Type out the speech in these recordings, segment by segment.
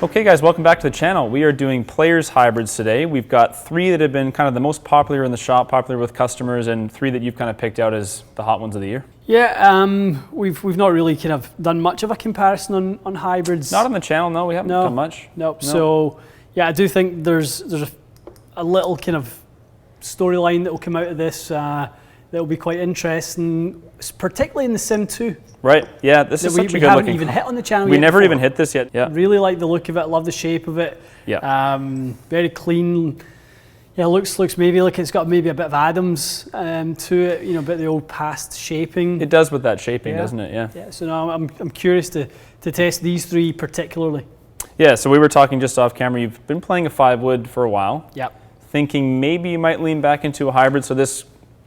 Okay guys, welcome back to the channel. We are doing players hybrids today. We've got 3 that have been kind of the most popular in the shop, popular with customers, and 3 that you've kind of picked out as the hot ones of the year. Yeah, we've not really kind of done much of a comparison on hybrids. Not on the channel, no, we haven't done much. Nope. No. So yeah, I do think there's a little kind of storyline that will come out of this that will be quite interesting, particularly in the Sim 2. Right, yeah, this is such a good looking. We haven't even hit on the channel yet. We never even hit this yet, yeah. Really like the look of it, love the shape of it. Yeah. Very clean. Yeah, looks maybe like it's got maybe a bit of Adams to it, you know, a bit of the old past shaping. It does with that shaping, doesn't it? Yeah. Yeah, so now I'm curious to test these 3 particularly. Yeah, so we were talking just off camera, you've been playing a 5-wood for a while. Yep. Thinking Maybe you might lean back into a hybrid, so this,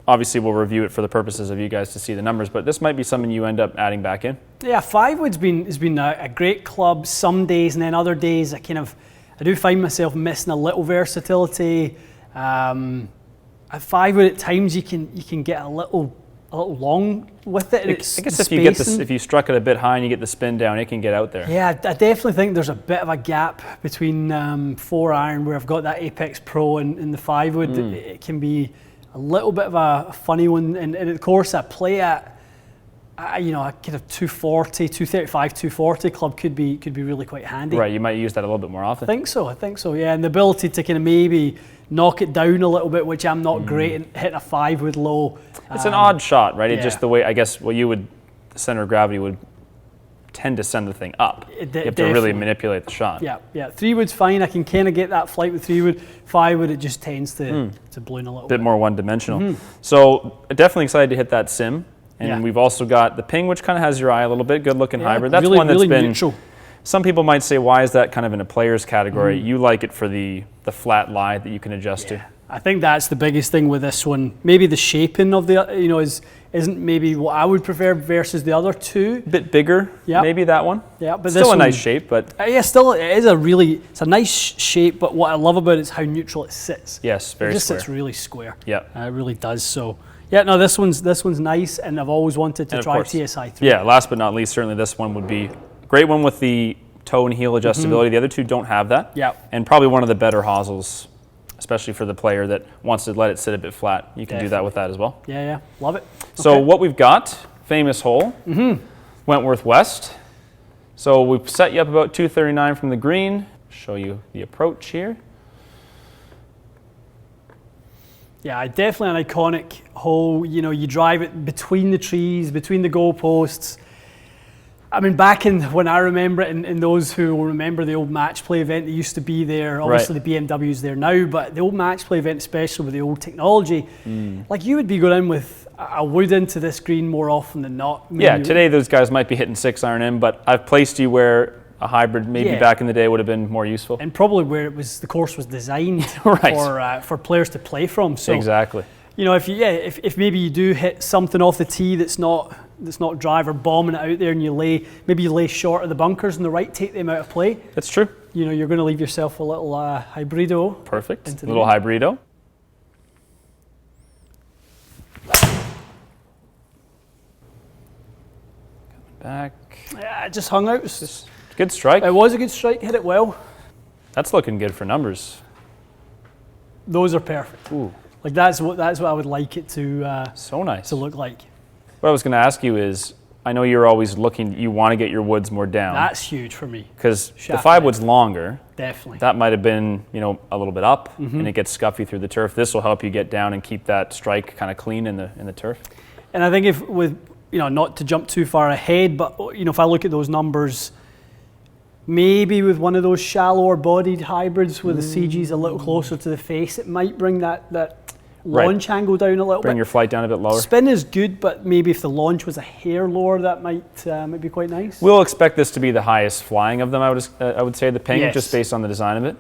obviously we'll review it for the purposes of you guys to see the numbers, but this might be something you end up adding back in. Yeah, 5-wood's been a great club some days, and then other days I do find myself missing a little versatility. At 5-wood at times you can get a little long with it. I guess if you struck it a bit high and you get the spin down, it can get out there. Yeah, I definitely think there's a bit of a gap between 4 iron where I've got that Apex Pro and the 5-wood. It can be a little bit of a funny one, and of course I play at, you know, a kind of 240, 235, 240 club could be really quite handy. Right, you might use that a little bit more often. I think so, yeah, and the ability to kind of maybe knock it down a little bit, which I'm not great at hitting a 5-wood low. It's an odd shot, right? Yeah. It's just the way, I guess, the center of gravity would tend to send the thing up. You have to really manipulate the shot. Yeah. 3-wood's fine. I can kind of get that flight with 3-wood. 5-wood, it just tends to balloon a little bit. Bit more one-dimensional. So definitely excited to hit that Sim. And we've also got the Ping, which kind of has your eye a little bit. Good-looking hybrid. That's one that's been neutral. Some people might say, why is that kind of in a player's category? You like it for the flat lie that you can adjust to. I think that's the biggest thing with this one. Maybe the shaping of the, you know, isn't maybe what I would prefer versus the other 2. A bit bigger, maybe that one. Yeah, but still a nice shape, but still it's a nice shape. But what I love about it is how neutral it sits. Yes, very square. It sits really square. Yeah, it really does. So yeah, no, this one's nice, and I've always wanted to try TSi3. Yeah, last but not least, certainly this one would be a great one with the toe and heel adjustability. The other 2 don't have that. Yeah, and probably one of the better hosels, especially for the player that wants to let it sit a bit flat. You can do that with that as well. Yeah, love it. So what we've got, famous hole, Wentworth West. So we've set you up about 239 from the green. Show you the approach here. Yeah, definitely an iconic hole. You know, you drive it between the trees, between the goalposts. I mean, back when I remember it, and those who will remember the old match play event that used to be there, obviously the BMW's there now, but the old match play event, especially with the old technology, like you would be going in with a wood into this green more often than not. I mean, today those guys might be hitting 6 iron in, but I've placed you where a hybrid maybe back in the day would have been more useful. And probably where the course was designed for players to play from. So exactly. You know, if maybe you do hit something off the tee that's not driver bombing it out there, and you lay short of the bunkers on the right, take them out of play. That's true. You know, you're going to leave yourself a little hybrido. Perfect. A little hybrido. Coming back. Yeah, it just hung out. Good strike. It was a good strike. Hit it well. That's looking good for numbers. Those are perfect. Ooh. Like that's what I would like it to. So nice. To look like. What I was going to ask you is, I know you're always looking, you want to get your woods more down. That's huge for me. Because the 5-wood's longer. Definitely. That might have been, you know, a little bit up, and it gets scuffy through the turf. This will help you get down and keep that strike kind of clean in the turf. And I think not to jump too far ahead, but you know, if I look at those numbers, maybe with one of those shallower bodied hybrids with the CG's a little closer to the face, it might bring that launch angle down a little bit. Bring your flight down a bit lower. Spin is good, but maybe if the launch was a hair lower, that might be quite nice. We'll expect this to be the highest flying of them, I would say, the Ping, just based on the design of it.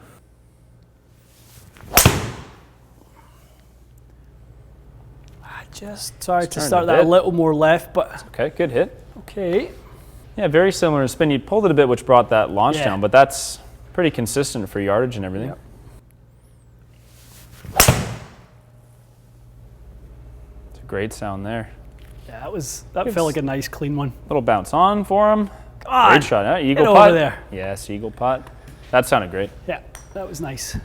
Just sorry to start that a little more left, but okay, good hit. Okay. Yeah, very similar to spin. You pulled it a bit, which brought that launch down, but that's pretty consistent for yardage and everything. Yep. It's a great sound there. Yeah, that felt like a nice clean one. Little bounce on for him. God, great shot, huh? Eagle get putt. over there. Yes, eagle putt. That sounded great. Yeah, that was nice.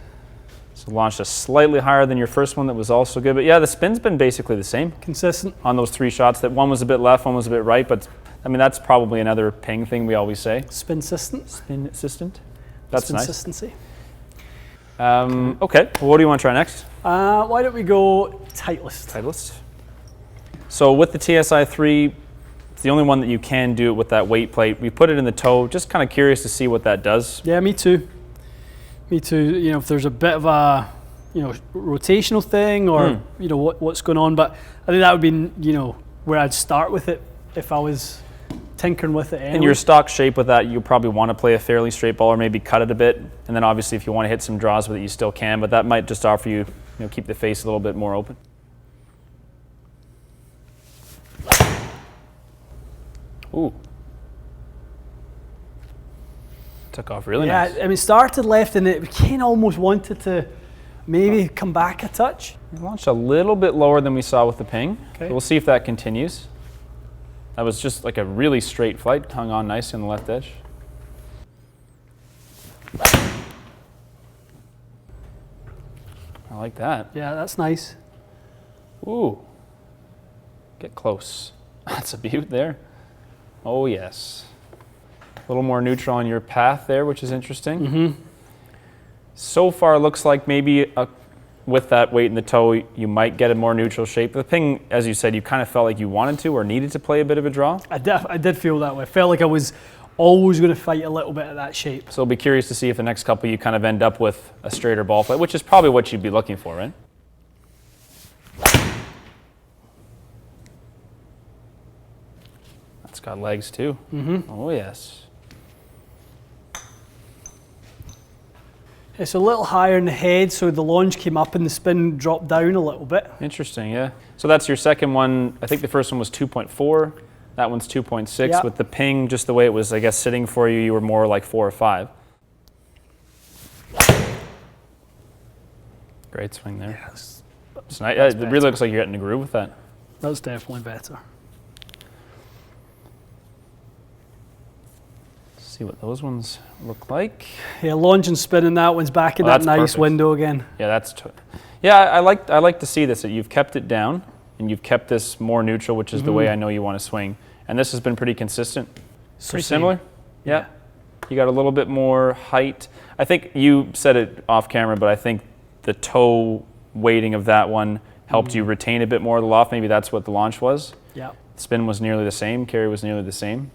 So launched a slightly higher than your first one that was also good. But yeah, the spin's been basically the same. Consistent. On those 3 shots. That one was a bit left, one was a bit right. But I mean, that's probably another ping thing we always say. Spin-sistent. Spin-assistant. That's nice. Consistency. Okay, well, what do you want to try next? Why don't we go Titleist? Titleist. So with the TSi3, it's the only one that you can do it with that weight plate. We put it in the toe, just kind of curious to see what that does. Yeah, me too. Me too. You know, if there's a bit of a, you know, rotational thing or, you know, what's going on. But I think that would be, you know, where I'd start with it if I was tinkering with it anyway. In your stock shape with that, you probably want to play a fairly straight ball or maybe cut it a bit. And then obviously if you want to hit some draws with it, you still can. But that might just offer you, you know, keep the face a little bit more open. Ooh. Took off really nice. Yeah, I mean, started left and it kind of almost wanted to maybe come back a touch. It launched a little bit lower than we saw with the ping. Okay. We'll see if that continues. That was just like a really straight flight, hung on nice on the left edge. I like that. Yeah, that's nice. Ooh. Get close. That's a beaut there. Oh yes. A little more neutral on your path there, which is interesting. So far, looks like maybe with that weight in the toe, you might get a more neutral shape. The ping, as you said, you kind of felt like you wanted to or needed to play a bit of a draw. I did feel that way. I felt like I was always going to fight a little bit of that shape. So I'll be curious to see if the next couple you kind of end up with a straighter ball flight, which is probably what you'd be looking for, right? That's got legs too. Oh yes. It's a little higher in the head, so the launch came up and the spin dropped down a little bit. Interesting, yeah. So that's your second one. I think the first one was 2.4. That one's 2.6. Yep. With the ping, just the way it was, I guess, sitting for you, you were more like 4 or 5. Great swing there. Yes. It's nice. It really looks like you're getting a groove with that. That's definitely better. See what those ones look like. Yeah, launch and spinning, that one's back in that nice perfect. window again. Yeah, that's. Yeah, I like to see this. That you've kept it down and you've kept this more neutral, which is the way I know you want to swing. And this has been pretty consistent. Pretty similar. Yeah. You got a little bit more height. I think you said it off camera, but I think the toe weighting of that one helped you retain a bit more of the loft. Maybe that's what the launch was. Yeah. Spin was nearly the same. Carry was nearly the same.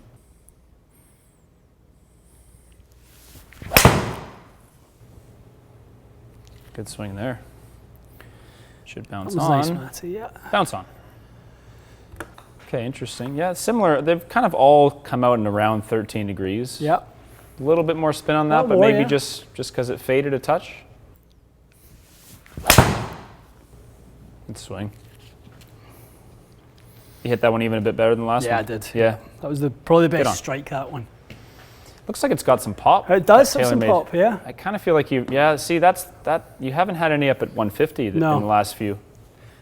Good swing there. Should bounce on. Nice, Matty, yeah. Bounce on. Okay, interesting. Yeah, similar. They've kind of all come out in around 13 degrees. Yeah. A little bit more spin on that, but maybe just because it faded a touch. Good swing. You hit that one even a bit better than the last one? Yeah, I did. Yeah. That was probably the best strike, that one. Looks like it's got some pop. It does have some pop, yeah. I kind of feel like you haven't had any up at 150 in the last few.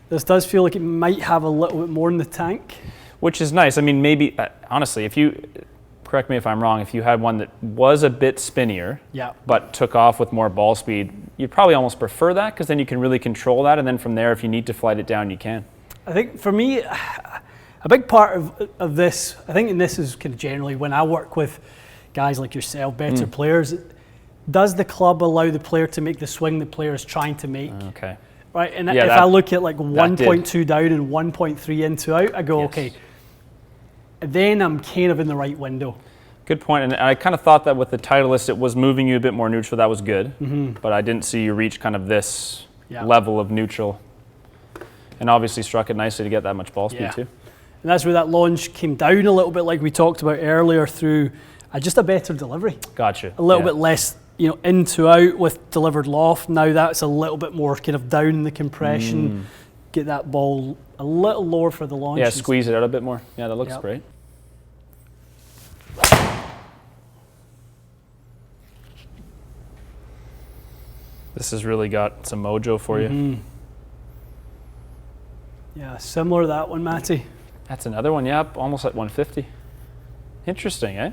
This does feel like it might have a little bit more in the tank. Which is nice. I mean, maybe, honestly, if you, correct me if I'm wrong, if you had one that was a bit spinnier, but took off with more ball speed, you'd probably almost prefer that because then you can really control that, and then from there, if you need to flight it down, you can. I think for me, a big part of this, I think, and this is kind of generally when I work with guys like yourself, better players, does the club allow the player to make the swing the player is trying to make? Okay. Right, and if I look at like 1.2 down and 1.3 into out, I go, okay, then I'm kind of in the right window. Good point, and I kind of thought that with the Titleist, it was moving you a bit more neutral. That was good, but I didn't see you reach kind of this level of neutral. And obviously struck it nicely to get that much ball speed too. And that's where that launch came down a little bit, like we talked about earlier, through just a better delivery. Gotcha. A little bit less, into out with delivered loft. Now that's a little bit more kind of down in the compression. Get that ball a little lower for the launch. Yeah, squeeze it out a bit more. Yeah, that looks great. This has really got some mojo for you. Yeah, similar to that one, Matty. That's another one, almost at 150. Interesting, eh?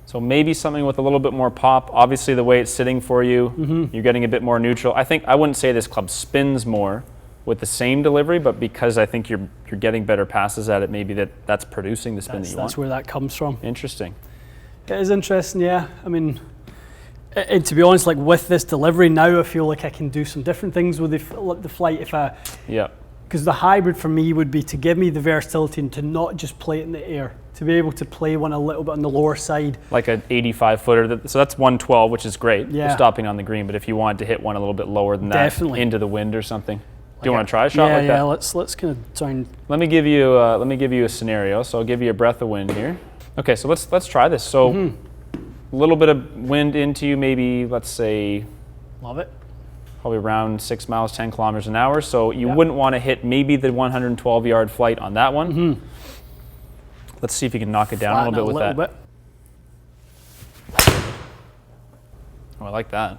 So maybe something with a little bit more pop. Obviously, the way it's sitting for you, you're getting a bit more neutral. I wouldn't say this club spins more with the same delivery, but because I think you're getting better passes at it, maybe that's producing the spin that you want. That's where that comes from. Interesting. It is interesting, yeah. I mean, and to be honest, like with this delivery now, I feel like I can do some different things with the flight because the hybrid for me would be to give me the versatility and to not just play it in the air, to be able to play one a little bit on the lower side. Like an 85 footer, so that's 112, which is great for stopping on the green, but if you wanted to hit one a little bit lower than that, into the wind or something. Do you want to try a shot like that? Yeah, let's kind of try and... Let me give you a scenario, so I'll give you a breath of wind here. Okay, so let's try this. So a little bit of wind into you, maybe, let's say... Love it. Probably around 6 miles, 10 kilometers an hour. So you wouldn't want to hit maybe the 112-yard flight on that one. Let's see if you can knock it down a little bit with that. Oh, I like that.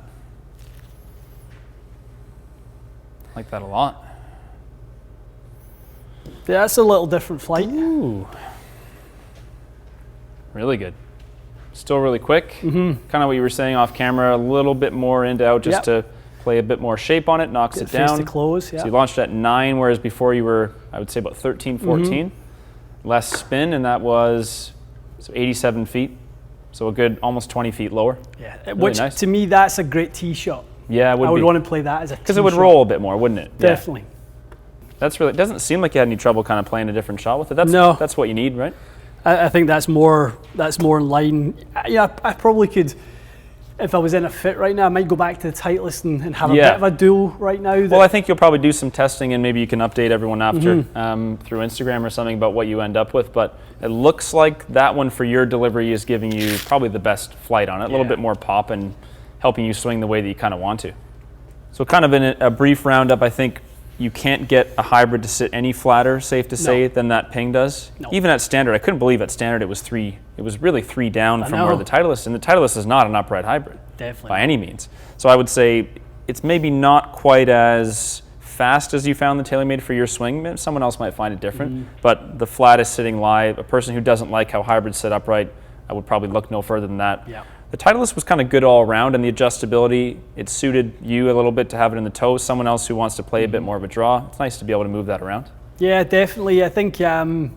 I like that a lot. Yeah, that's a little different flight. Ooh. Really good. Still really quick. Kind of what you were saying off camera, a little bit more into out just to play a bit more shape on it, knocks it down. Face to close, So you launched at 9, whereas before you were, I would say, about 13, 14. Less spin, and that was 87 feet. So a good almost 20 feet lower. Yeah, really which nice. To me, that's a great tee shot. Yeah, it would I would want to play that as a tee shot. Because it would roll a bit more, wouldn't it? Definitely. Yeah. That's really, it doesn't seem like you had any trouble kind of playing a different shot with it. That's what you need, right? I think that's more in line. Yeah, I probably could, if I was in a fit right now, I might go back to the Titleist and have a bit of a duel right now. Well, I think you'll probably do some testing, and maybe you can update everyone after through Instagram or something about what you end up with. But it looks like that one for your delivery is giving you probably the best flight on it, a little bit more pop and helping you swing the way that you kind of want to. So kind of in a brief roundup, I think you can't get a hybrid to sit any flatter, safe to say, than that Ping does. No. Even at standard, I couldn't believe at standard it was really three down from where the Titleist, and the Titleist is not an upright hybrid. Definitely. By any means. So I would say it's maybe not quite as fast as you found the Taylormade for your swing. Someone else might find it different, but the flat is sitting live. A person who doesn't like how hybrids sit upright, I would probably look no further than that. Yeah. The Titleist was kind of good all around, and the adjustability, it suited you a little bit to have it in the toe. Someone else who wants to play a bit more of a draw, it's nice to be able to move that around. Yeah, definitely. I think the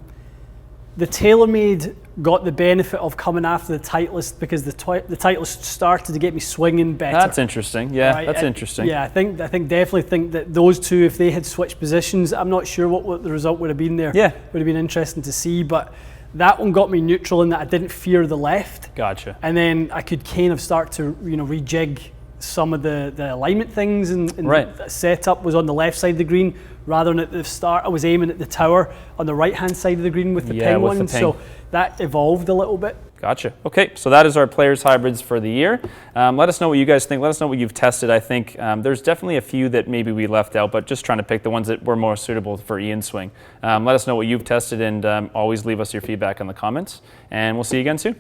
Taylormade got the benefit of coming after the Titleist because the Titleist started to get me swinging better. That's interesting. Yeah, right? That's interesting. Yeah, I definitely think that those two, if they had switched positions, I'm not sure what the result would have been there. Yeah. Would have been interesting to see, but that one got me neutral in that I didn't fear the left. Gotcha. And then I could kind of start to rejig some of the alignment things, and the setup was on the left side of the green rather than at the start. I was aiming at the tower on the right hand side of the green with the Ping one, so that evolved a little bit. Gotcha. Okay, so that is our players hybrids for the year. Let us know what you guys think. Let us know what you've tested. I think there's definitely a few that maybe we left out, but just trying to pick the ones that were more suitable for Ian's swing. Let us know what you've tested, and always leave us your feedback in the comments, and we'll see you again soon.